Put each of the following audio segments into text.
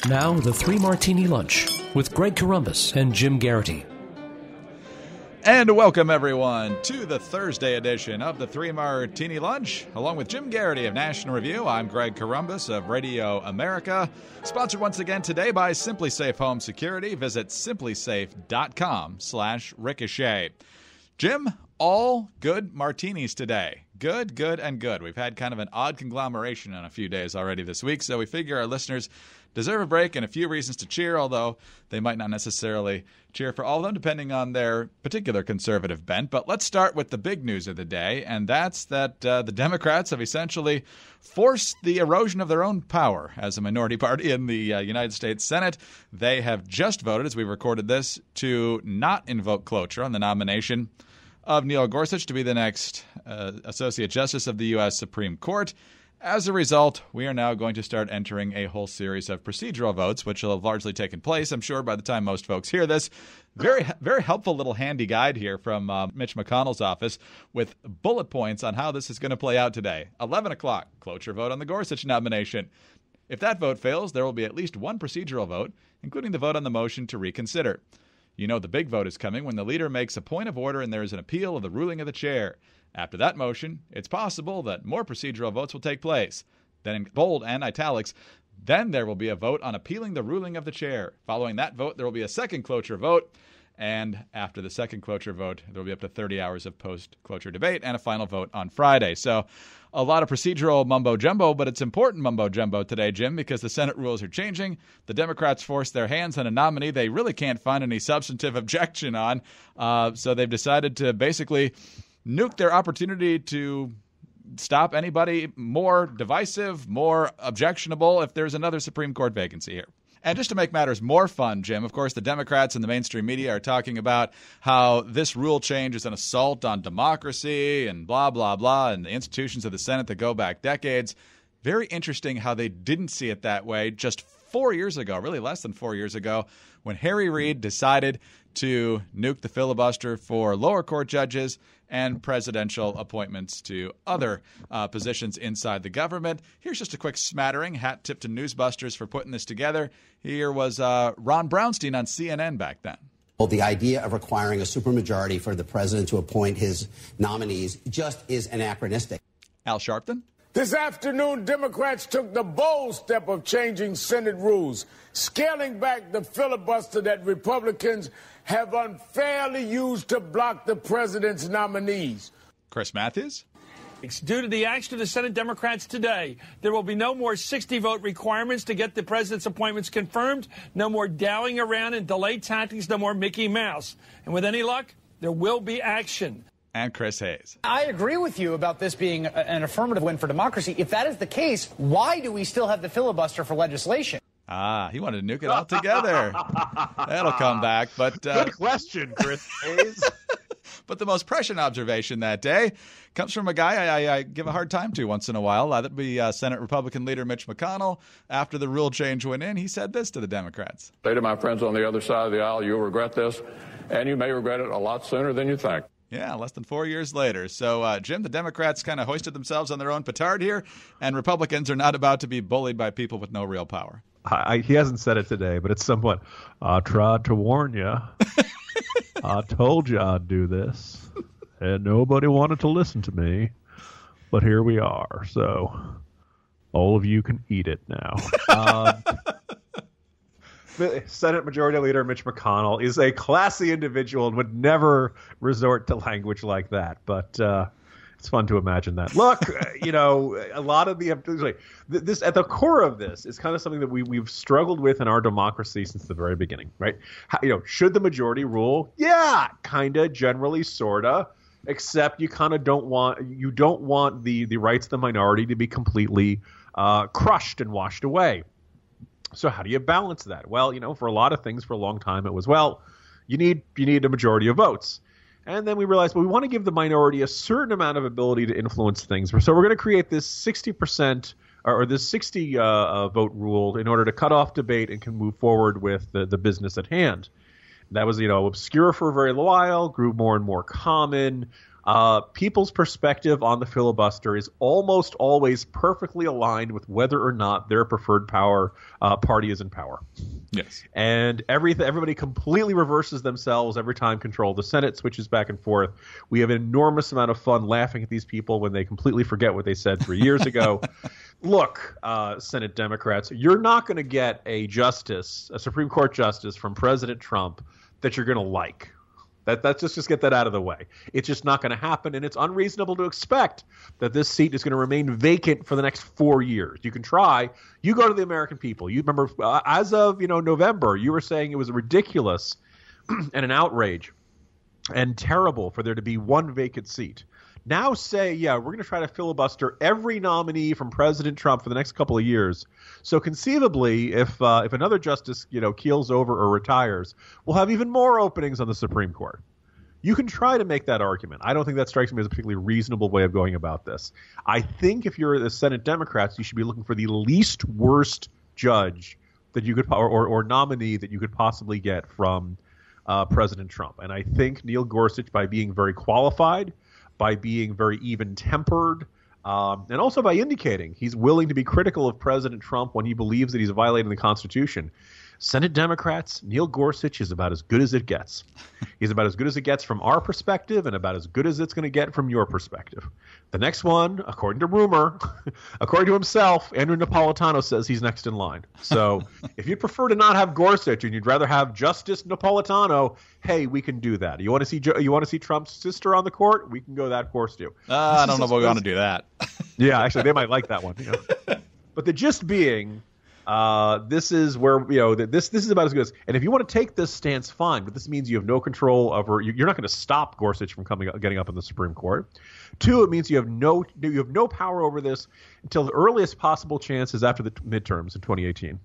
Now, the Three Martini Lunch with Greg Corombos and Jim Garrity. And welcome, everyone, to the Thursday edition of the Three Martini Lunch. Along with Jim Garrity of National Review, I'm Greg Corombos of Radio America. Sponsored once again today by Simply Safe Home Security. Visit simplysafe.com/ricochet. Jim, all good martinis today. Good, good, and good. We've had kind of an odd conglomeration in a few days already this week, so we figure our listeners deserve a break and a few reasons to cheer, although they might not necessarily cheer for all of them, depending on their particular conservative bent. But let's start with the big news of the day, and that's that the Democrats have essentially forced the erosion of their own power as a minority party in the United States Senate. They have just voted, as we recorded this, to not invoke cloture on the nomination of Neil Gorsuch to be the next Associate Justice of the U.S. Supreme Court. As a result, we are now going to start entering a whole series of procedural votes, which will have largely taken place, I'm sure, by the time most folks hear this. Very, very helpful little handy guide here from Mitch McConnell's office with bullet points on how this is going to play out today. 11 o'clock, cloture vote on the Gorsuch nomination. If that vote fails, there will be at least one procedural vote, including the vote on the motion to reconsider. You know the big vote is coming when the leader makes a point of order and there is an appeal of the ruling of the chair. After that motion, it's possible that more procedural votes will take place. Then in bold and italics, then there will be a vote on appealing the ruling of the chair. Following that vote, there will be a second cloture vote. And after the second cloture vote, there will be up to 30 hours of post-cloture debate and a final vote on Friday. So a lot of procedural mumbo-jumbo, but it's important mumbo-jumbo today, Jim, because the Senate rules are changing. The Democrats forced their hands on a nominee they really can't find any substantive objection on. So they've decided to basically nuke their opportunity to stop anybody more divisive, more objectionable if there's another Supreme Court vacancy here. And just to make matters more fun, Jim, of course, the Democrats and the mainstream media are talking about how this rule change is an assault on democracy and blah, blah, blah, and the institutions of the Senate that go back decades. Very interesting how they didn't see it that way just 4 years ago, really less than 4 years ago, when Harry Reid decided to nuke the filibuster for lower court judges and presidential appointments to other positions inside the government. Here's just a quick smattering. Hat tip to Newsbusters for putting this together. Here was Ron Brownstein on CNN back then. Well, the idea of requiring a supermajority for the president to appoint his nominees just is anachronistic. Al Sharpton? This afternoon, Democrats took the bold step of changing Senate rules, scaling back the filibuster that Republicans have unfairly used to block the president's nominees. Chris Matthews? Due to the action of the Senate Democrats today, there will be no more 60-vote requirements to get the president's appointments confirmed, no more dallying around and delay tactics, no more Mickey Mouse. And with any luck, there will be action. And Chris Hayes. I agree with you about this being an affirmative win for democracy. If that is the case, why do we still have the filibuster for legislation? He wanted to nuke it all together. That'll come back. But good question, Chris Hayes. But the most prescient observation that day comes from a guy I give a hard time to once in a while. That'd be Senate Republican leader Mitch McConnell. After the rule change went in, he said this to the Democrats. Say to my friends on the other side of the aisle, you'll regret this, and you may regret it a lot sooner than you think. Yeah, less than 4 years later. So, Jim, the Democrats kind of hoisted themselves on their own petard here, and Republicans are not about to be bullied by people with no real power. He hasn't said it today, but it's somewhat, I tried to warn you. I told you I'd do this, and nobody wanted to listen to me, but here we are. So all of you can eat it now. The Senate Majority Leader Mitch McConnell is a classy individual and would never resort to language like that. But it's fun to imagine that. Look, a lot of this at the core of this is kind of something that we've struggled with in our democracy since the very beginning, right? Should the majority rule? Yeah, kind of, generally, sort of. Except you kind of don't want the rights of the minority to be completely crushed and washed away. So how do you balance that? Well, for a lot of things for a long time it was, you need a majority of votes. And then we realized, we want to give the minority a certain amount of ability to influence things. So we're going to create this 60% or this 60 vote rule in order to cut off debate and can move forward with the business at hand. That was, obscure for a very while, grew more and more common. people's perspective on the filibuster is almost always perfectly aligned with whether or not their preferred party is in power. Yes. And everybody completely reverses themselves every time control of the Senate switches back and forth. We have an enormous amount of fun laughing at these people when they completely forget what they said 3 years ago. Look, Senate Democrats, you're not going to get a Supreme Court justice from President Trump that you're going to like. Let's just get that out of the way. It's just not going to happen, and it's unreasonable to expect that this seat is going to remain vacant for the next 4 years. You can try. You go to the American people. You remember, as of November, you were saying it was ridiculous and an outrage and terrible for there to be one vacant seat. Now say, yeah, we're going to try to filibuster every nominee from President Trump for the next couple of years. So conceivably, if another justice, keels over or retires, we'll have even more openings on the Supreme Court. You can try to make that argument. I don't think that strikes me as a particularly reasonable way of going about this. I think if you're the Senate Democrats, you should be looking for the least worst judge that you could or nominee that you could possibly get from President Trump. And I think Neil Gorsuch, by being very qualified, by being very even-tempered, and also by indicating he's willing to be critical of President Trump when he believes that he's violating the Constitution. Senate Democrats, Neil Gorsuch is about as good as it gets. He's about as good as it gets from our perspective and about as good as it's going to get from your perspective. The next one, according to rumor, according to himself, Andrew Napolitano says he's next in line. So if you'd prefer to not have Gorsuch and you'd rather have Justice Napolitano, hey, we can do that. You want to see Trump's sister on the court? We can go that course too. I don't know if we want to do that. Yeah, actually, they might like that one. But the gist being, this is where this is about as good as. And if you want to take this stance, fine. But this means you have no control over. You're not going to stop Gorsuch from getting up in the Supreme Court. 2, it means you have no power over this until the earliest possible chance is after the midterms in 2018.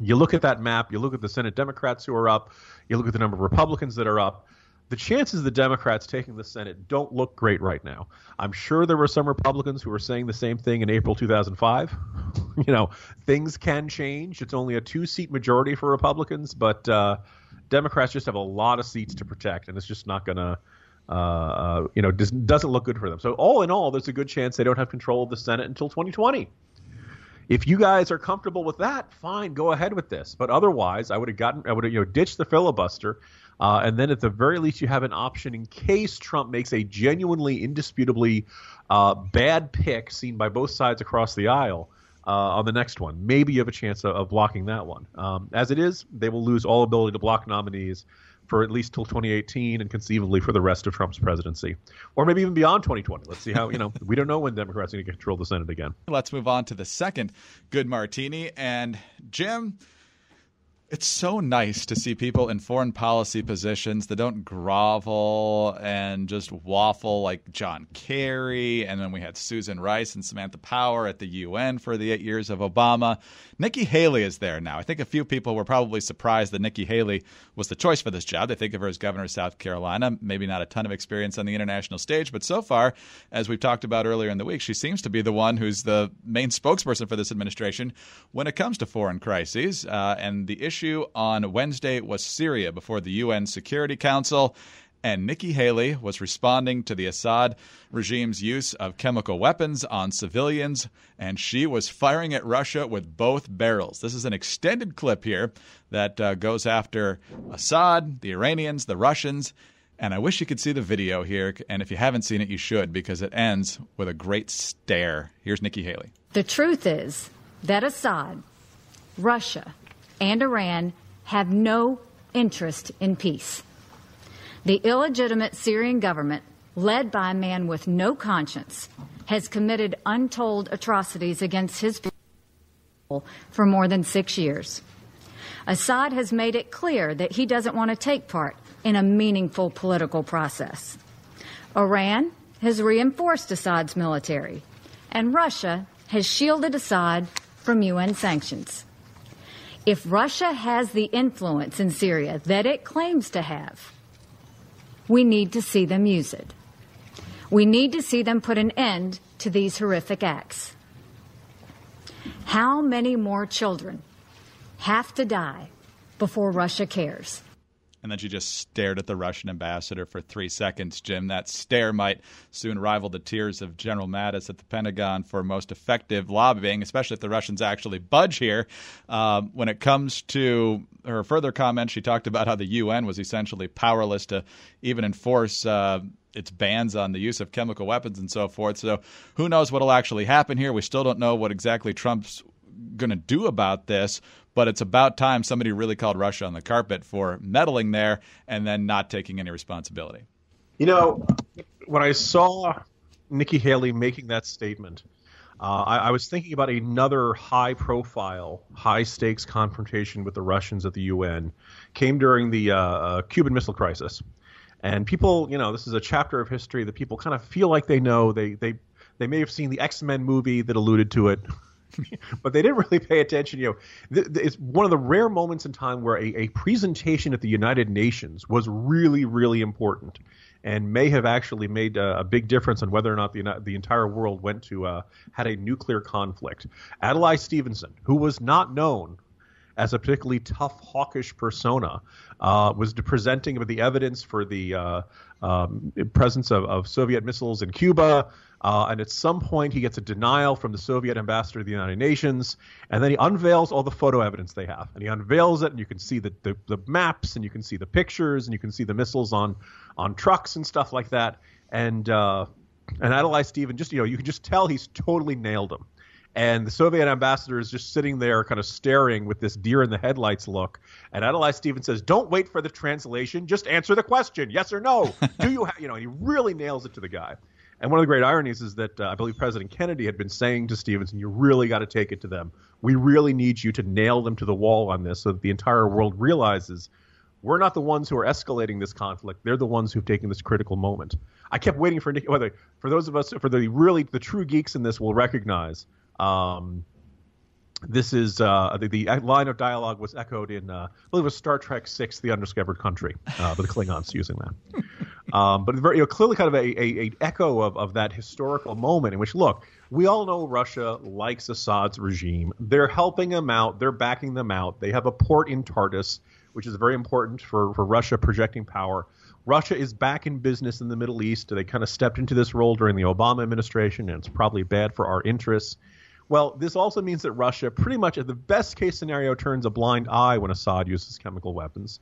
You look at that map. You look at the Senate Democrats who are up. You look at the number of Republicans that are up. The chances of the Democrats taking the Senate don't look great right now. I'm sure there were some Republicans who were saying the same thing in April 2005. Things can change. It's only a 2-seat majority for Republicans, but Democrats just have a lot of seats to protect, and it's just not going to, doesn't look good for them. So all in all, there's a good chance they don't have control of the Senate until 2020. If you guys are comfortable with that, fine, go ahead with this. But otherwise, I would have ditched the filibuster. And then at the very least, you have an option in case Trump makes a genuinely, indisputably bad pick seen by both sides across the aisle on the next one. Maybe you have a chance of blocking that one. As it is, they will lose all ability to block nominees for at least till 2018 and conceivably for the rest of Trump's presidency. Or maybe even beyond 2020. Let's see how, we don't know when Democrats are going to control the Senate again. Let's move on to the second good martini. And Jim, it's so nice to see people in foreign policy positions that don't grovel and just waffle like John Kerry. And then we had Susan Rice and Samantha Power at the UN for the 8 years of Obama. Nikki Haley is there now. I think a few people were probably surprised that Nikki Haley was the choice for this job. They think of her as governor of South Carolina. Maybe not a ton of experience on the international stage, but so far, as we've talked about earlier in the week, she seems to be the one who's the main spokesperson for this administration when it comes to foreign crises. And the issue on Wednesday was Syria before the UN Security Council. And Nikki Haley was responding to the Assad regime's use of chemical weapons on civilians, and she was firing at Russia with both barrels. This is an extended clip here that goes after Assad, the Iranians, the Russians, and I wish you could see the video here, and if you haven't seen it, you should, because it ends with a great stare. Here's Nikki Haley. The truth is that Assad, Russia, and Iran have no interest in peace. The illegitimate Syrian government, led by a man with no conscience, has committed untold atrocities against his people for more than 6 years. Assad has made it clear that he doesn't want to take part in a meaningful political process. Iran has reinforced Assad's military, and Russia has shielded Assad from UN sanctions. If Russia has the influence in Syria that it claims to have, we need to see them use it. We need to see them put an end to these horrific acts. How many more children have to die before Russia cares? And then she just stared at the Russian ambassador for 3 seconds, Jim. That stare might soon rival the tears of General Mattis at the Pentagon for most effective lobbying, especially if the Russians actually budge here. When it comes to her further comments, she talked about how the UN was essentially powerless to even enforce its bans on the use of chemical weapons and so forth. So who knows what will actually happen here? We still don't know what exactly Trump's going to do about this, but it's about time somebody really called Russia on the carpet for meddling there and then not taking any responsibility. You know, when I saw Nikki Haley making that statement, I was thinking about another high-profile, high-stakes confrontation with the Russians at the UN. Came during the Cuban Missile Crisis. And people, you know, this is a chapter of history that people kind of feel like they know. They may have seen the X-Men movie that alluded to it, but they didn't really pay attention. You know, it's one of the rare moments in time where a presentation at the United Nations was really, really important and may have actually made a big difference on whether or not the entire world had a nuclear conflict. Adlai Stevenson, who was not known as a particularly tough, hawkish persona, was presenting the evidence for the presence of Soviet missiles in Cuba. And at some point, he gets a denial from the Soviet ambassador to the United Nations, and then he unveils all the photo evidence they have. And he unveils it, and you can see the maps, and you can see the pictures, and you can see the missiles on trucks and stuff like that. And Adlai Stevenson, just, you know, you can just tell he's totally nailed him. And the Soviet ambassador is just sitting there kind of staring with this deer in the headlights look. And Adlai Stevenson says, "Don't wait for the translation. Just answer the question. Yes or no. Do you have," you know, and he really nails it to the guy. And one of the great ironies is that I believe President Kennedy had been saying to Stevenson, "You really got to take it to them. We really need you to nail them to the wall on this so that the entire world realizes we're not the ones who are escalating this conflict. They're the ones who've taken this critical moment." I kept waiting for Nikki, for those of us, for the true geeks in this will recognize, this is the line of dialogue was echoed in, I believe it was Star Trek VI, The Undiscovered Country, with the Klingons using that. But very, you know, clearly kind of a echo of that historical moment in which, look, we all know Russia likes Assad's regime. They're helping him out. They're backing them out. They have a port in Tartus, which is very important for Russia projecting power. Russia is back in business in the Middle East. They kind of stepped into this role during the Obama administration, and it's probably bad for our interests. Well, this also means that Russia pretty much at the best case scenario turns a blind eye when Assad uses chemical weapons.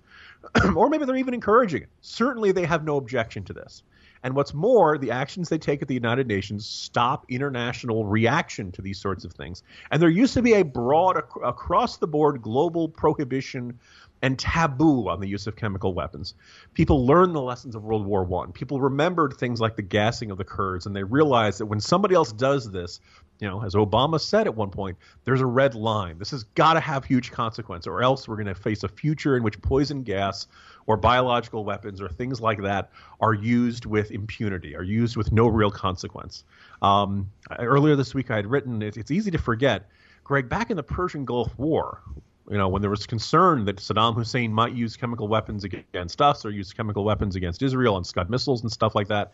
Or maybe they're even encouraging it. Certainly they have no objection to this. And what's more, the actions they take at the United Nations stop international reaction to these sorts of things. And there used to be a broad, across-the-board global prohibition and taboo on the use of chemical weapons. People learned the lessons of World War I. People remembered things like the gassing of the Kurds, and they realized that when somebody else does this, you know, as Obama said at one point, there's a red line. This has got to have huge consequence, or else we're going to face a future in which poison gas or biological weapons or things like that are used with impunity, are used with no real consequence. Earlier this week I had written, it's easy to forget, Greg, back in the Persian Gulf War, you know, when there was concern that Saddam Hussein might use chemical weapons against us or use chemical weapons against Israel and Scud missiles and stuff like that,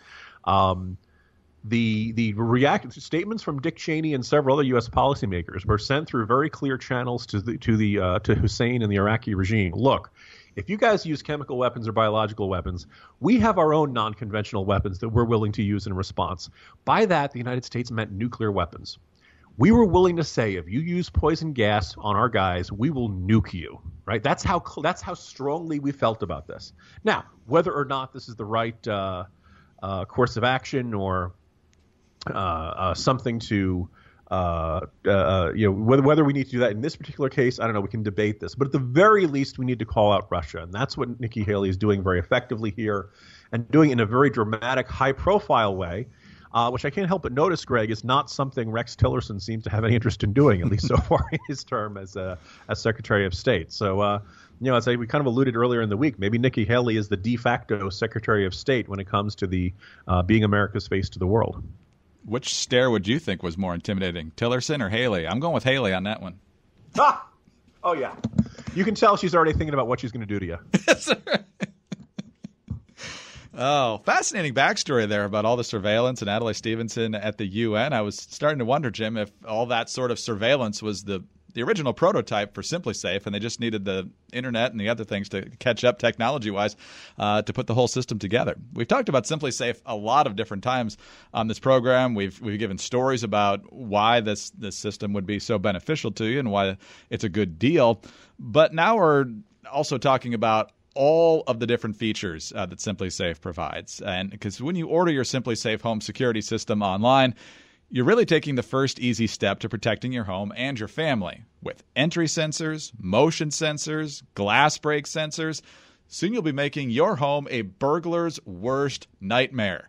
the statements from Dick Cheney and several other U.S. policymakers were sent through very clear channels to Hussein and the Iraqi regime. Look, if you guys use chemical weapons or biological weapons, we have our own non-conventional weapons that we're willing to use in response. By that, the United States meant nuclear weapons. We were willing to say, if you use poison gas on our guys, we will nuke you, right? That's how strongly we felt about this. Now, whether or not this is the right course of action or something to, whether we need to do that in this particular case, I don't know. We can debate this. But at the very least, we need to call out Russia. And that's what Nikki Haley is doing very effectively here and doing it in a very dramatic, high-profile way. Which I can't help but notice, Greg, is not something Rex Tillerson seems to have any interest in doing, at least so far in his term as Secretary of State. So, as we kind of alluded earlier in the week, maybe Nikki Haley is the de facto Secretary of State when it comes to the being America's face to the world. Which stare would you think was more intimidating, Tillerson or Haley? I'm going with Haley on that one. Oh, yeah. You can tell she's already thinking about what she's going to do to you. That's right. Oh, fascinating backstory there about all the surveillance and Adlai Stevenson at the UN. I was starting to wonder, Jim, if all that sort of surveillance was the the original prototype for Simply Safe, and they just needed the internet and the other things to catch up technology-wise to put the whole system together. We've talked about Simply Safe a lot of different times on this program. We've given stories about why this system would be so beneficial to you and why it's a good deal. But now we're also talking about all of the different features that Simply Safe provides. And because when you order your Simply Safe home security system online, you're really taking the first easy step to protecting your home and your family with entry sensors, motion sensors, glass break sensors. Soon you'll be making your home a burglar's worst nightmare.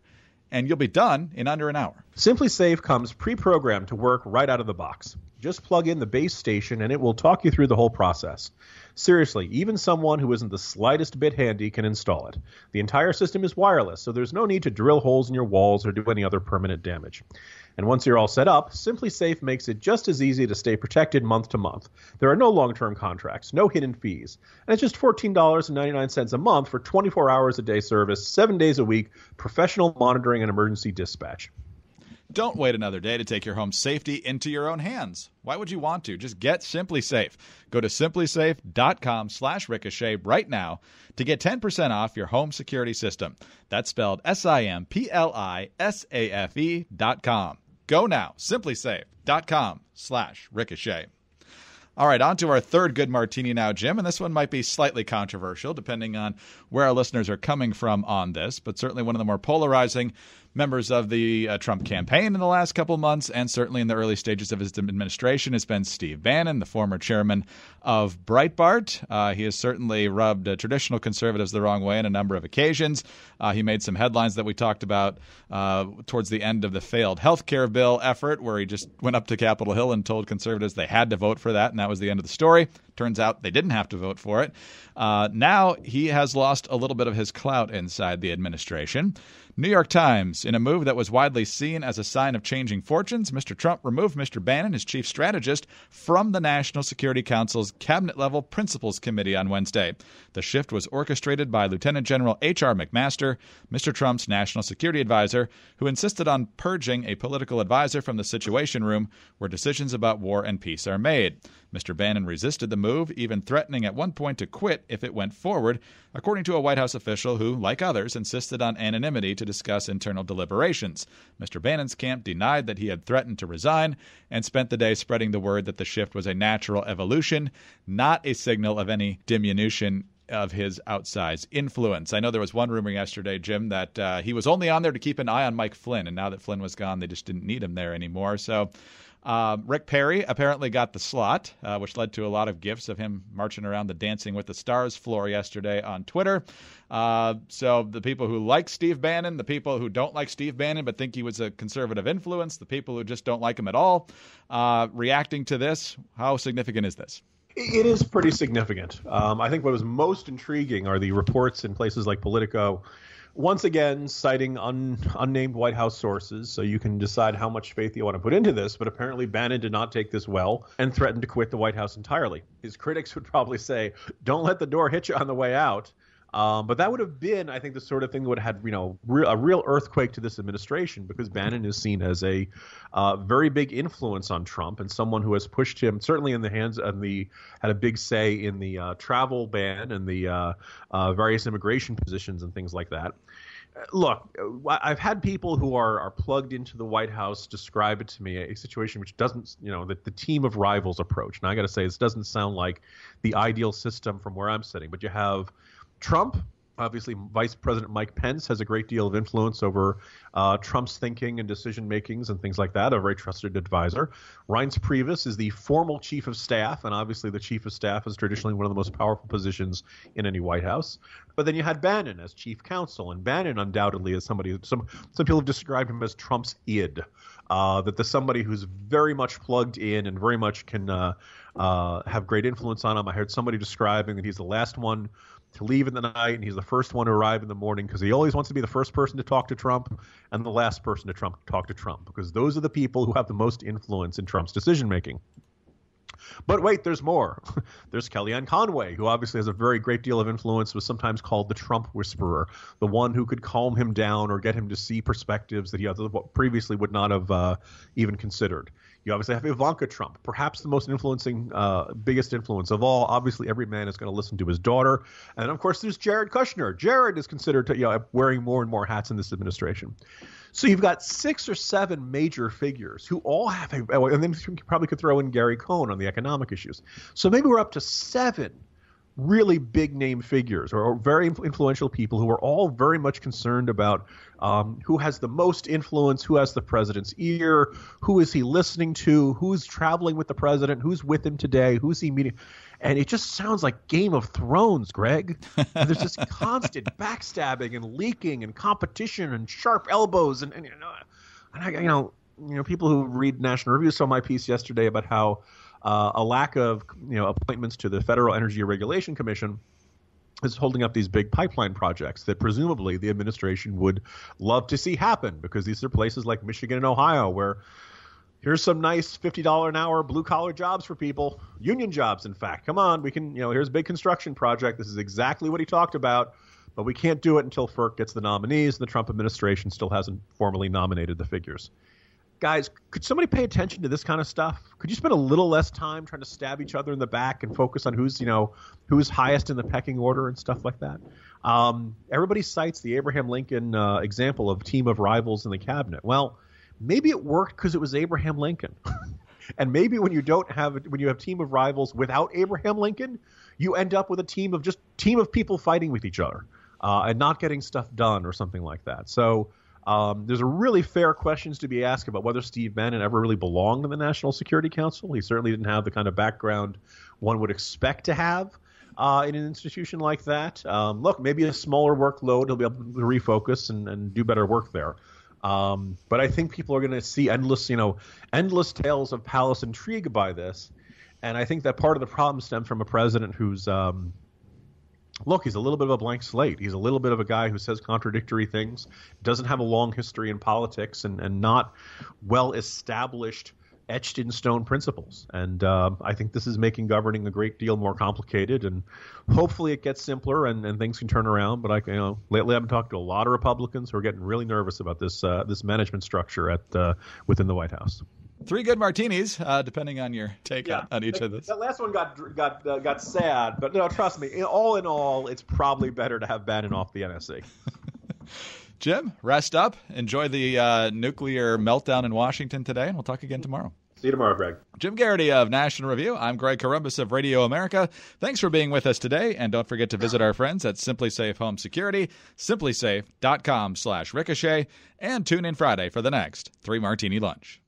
And you'll be done in under an hour. Simply Safe comes pre-programmed to work right out of the box. Just plug in the base station and it will talk you through the whole process. Seriously, even someone who isn't the slightest bit handy can install it. The entire system is wireless, so there's no need to drill holes in your walls or do any other permanent damage. And once you're all set up, Simply Safe makes it just as easy to stay protected month to month. There are no long-term contracts, no hidden fees. And it's just $14.99 a month for 24 hours a day service, 7 days a week, professional monitoring and emergency dispatch. Don't wait another day to take your home safety into your own hands. Why would you want to? Just get Simply Safe. Go to simplysafe.com/ricochet right now to get 10% off your home security system. That's spelled SIMPLISAFE.com. Go now, simplysafe.com/ricochet. All right, on to our third good martini now, Jim, and this one might be slightly controversial depending on where our listeners are coming from on this, but certainly one of the more polarizing members of the Trump campaign in the last couple months, and certainly in the early stages of his administration, has been Steve Bannon, the former chairman of Breitbart. He has certainly rubbed traditional conservatives the wrong way on a number of occasions. He made some headlines that we talked about towards the end of the failed health care bill effort, where he just went up to Capitol Hill and told conservatives they had to vote for that, and that was the end of the story. Turns out they didn't have to vote for it. Now he has lost a little bit of his clout inside the administration. New York Times, in a move that was widely seen as a sign of changing fortunes, Mr. Trump removed Mr. Bannon, his chief strategist, from the National Security Council's cabinet-level principals committee on Wednesday. The shift was orchestrated by Lieutenant General H.R. McMaster, Mr. Trump's national security advisor, who insisted on purging a political advisor from the Situation Room, where decisions about war and peace are made. Mr. Bannon resisted the move, even threatening at one point to quit if it went forward, according to a White House official who, like others, insisted on anonymity to discuss internal deliberations. Mr. Bannon's camp denied that he had threatened to resign and spent the day spreading the word that the shift was a natural evolution, not a signal of any diminution of his outsized influence. I know there was one rumor yesterday, Jim, that he was only on there to keep an eye on Mike Flynn, and now that Flynn was gone, they just didn't need him there anymore. So Rick Perry apparently got the slot, which led to a lot of gifs of him marching around the Dancing with the Stars floor yesterday on Twitter. So the people who like Steve Bannon, the people who don't like Steve Bannon but think he was a conservative influence, the people who just don't like him at all, reacting to this, how significant is this? It is pretty significant. I think what was most intriguing are the reports in places like Politico, once again citing unnamed White House sources, so you can decide how much faith you want to put into this. But apparently Bannon did not take this well and threatened to quit the White House entirely. His critics would probably say, don't let the door hit you on the way out. But that would have been, I think, the sort of thing that would have had, a real earthquake to this administration, because Bannon is seen as a very big influence on Trump and someone who has pushed him certainly in the hands and had a big say in the travel ban and the various immigration positions and things like that. Look, I've had people who are plugged into the White House describe it to me, a situation which doesn't, the team of rivals approach. Now, I got to say, this doesn't sound like the ideal system from where I'm sitting, but you have Trump. Obviously, Vice President Mike Pence has a great deal of influence over Trump's thinking and decision-makings and things like that, a very trusted advisor. Reince Priebus is the formal chief of staff, and obviously the chief of staff is traditionally one of the most powerful positions in any White House. But then you had Bannon as chief counsel, and Bannon undoubtedly is somebody, some people have described him as Trump's id, that there's somebody who's very much plugged in and very much can have great influence on him. I heard somebody describing that he's the last one to leave in the night, and he's the first one to arrive in the morning because he always wants to be the first person to talk to Trump and the last person to talk to Trump, because those are the people who have the most influence in Trump's decision-making. But wait, there's more. There's Kellyanne Conway, who obviously has a very great deal of influence, was sometimes called the Trump whisperer, the one who could calm him down or get him to see perspectives that he previously would not have even considered. You obviously have Ivanka Trump, perhaps the most influencing, biggest influence of all. Obviously, every man is going to listen to his daughter. And, of course, there's Jared Kushner. Jared is considered to, wearing more and more hats in this administration. So you've got 6 or 7 major figures who all have and then you probably could throw in Gary Cohn on the economic issues. So maybe we're up to 7 really big name figures or very influential people who are all very much concerned about who has the most influence, who has the president's ear, who is he listening to, who's traveling with the president, who's with him today, who's he meeting. And it just sounds like Game of Thrones, Greg. There's this constant backstabbing and leaking and competition and sharp elbows and people who read National Review saw my piece yesterday about how a lack of appointments to the Federal Energy Regulation Commission is holding up these big pipeline projects that presumably the administration would love to see happen, because these are places like Michigan and Ohio where here's some nice $50 an hour blue collar jobs for people, union jobs. In fact, come on, we can, here's a big construction project. This is exactly what he talked about, but we can't do it until FERC gets the nominees. The Trump administration still hasn't formally nominated the figures. Guys, could somebody pay attention to this kind of stuff? Could you spend a little less time trying to stab each other in the back and focus on who's highest in the pecking order and stuff like that? Everybody cites the Abraham Lincoln example of team of rivals in the cabinet. Well, maybe it worked because it was Abraham Lincoln. And maybe when you have team of rivals without Abraham Lincoln, you end up with a team of people fighting with each other and not getting stuff done or something like that. So there's a really fair questions to be asked about whether Steve Bannon ever really belonged in the National Security Council. He certainly didn't have the kind of background one would expect to have in an institution like that. Look, maybe a smaller workload, he'll be able to refocus and do better work there. But I think people are going to see endless tales of palace intrigue by this. And I think that part of the problem stems from a president who's he's a little bit of a blank slate. He's a little bit of a guy who says contradictory things, doesn't have a long history in politics, and not well-established, etched-in-stone principles. And I think this is making governing a great deal more complicated, and hopefully it gets simpler and things can turn around. But lately I've been talking to a lot of Republicans who are getting really nervous about this management structure within the White House. 3 good martinis, depending on your take on each of this. That last one got sad, but no, trust me. All in all, it's probably better to have Bannon off the NSC. Jim, rest up. Enjoy the nuclear meltdown in Washington today, and we'll talk again tomorrow. See you tomorrow, Greg. Jim Garrity of National Review. I'm Greg Corombos of Radio America. Thanks for being with us today, and don't forget to visit our friends at Simply Safe Home Security, simplysafe.com/ricochet, and tune in Friday for the next 3 Martini Lunch.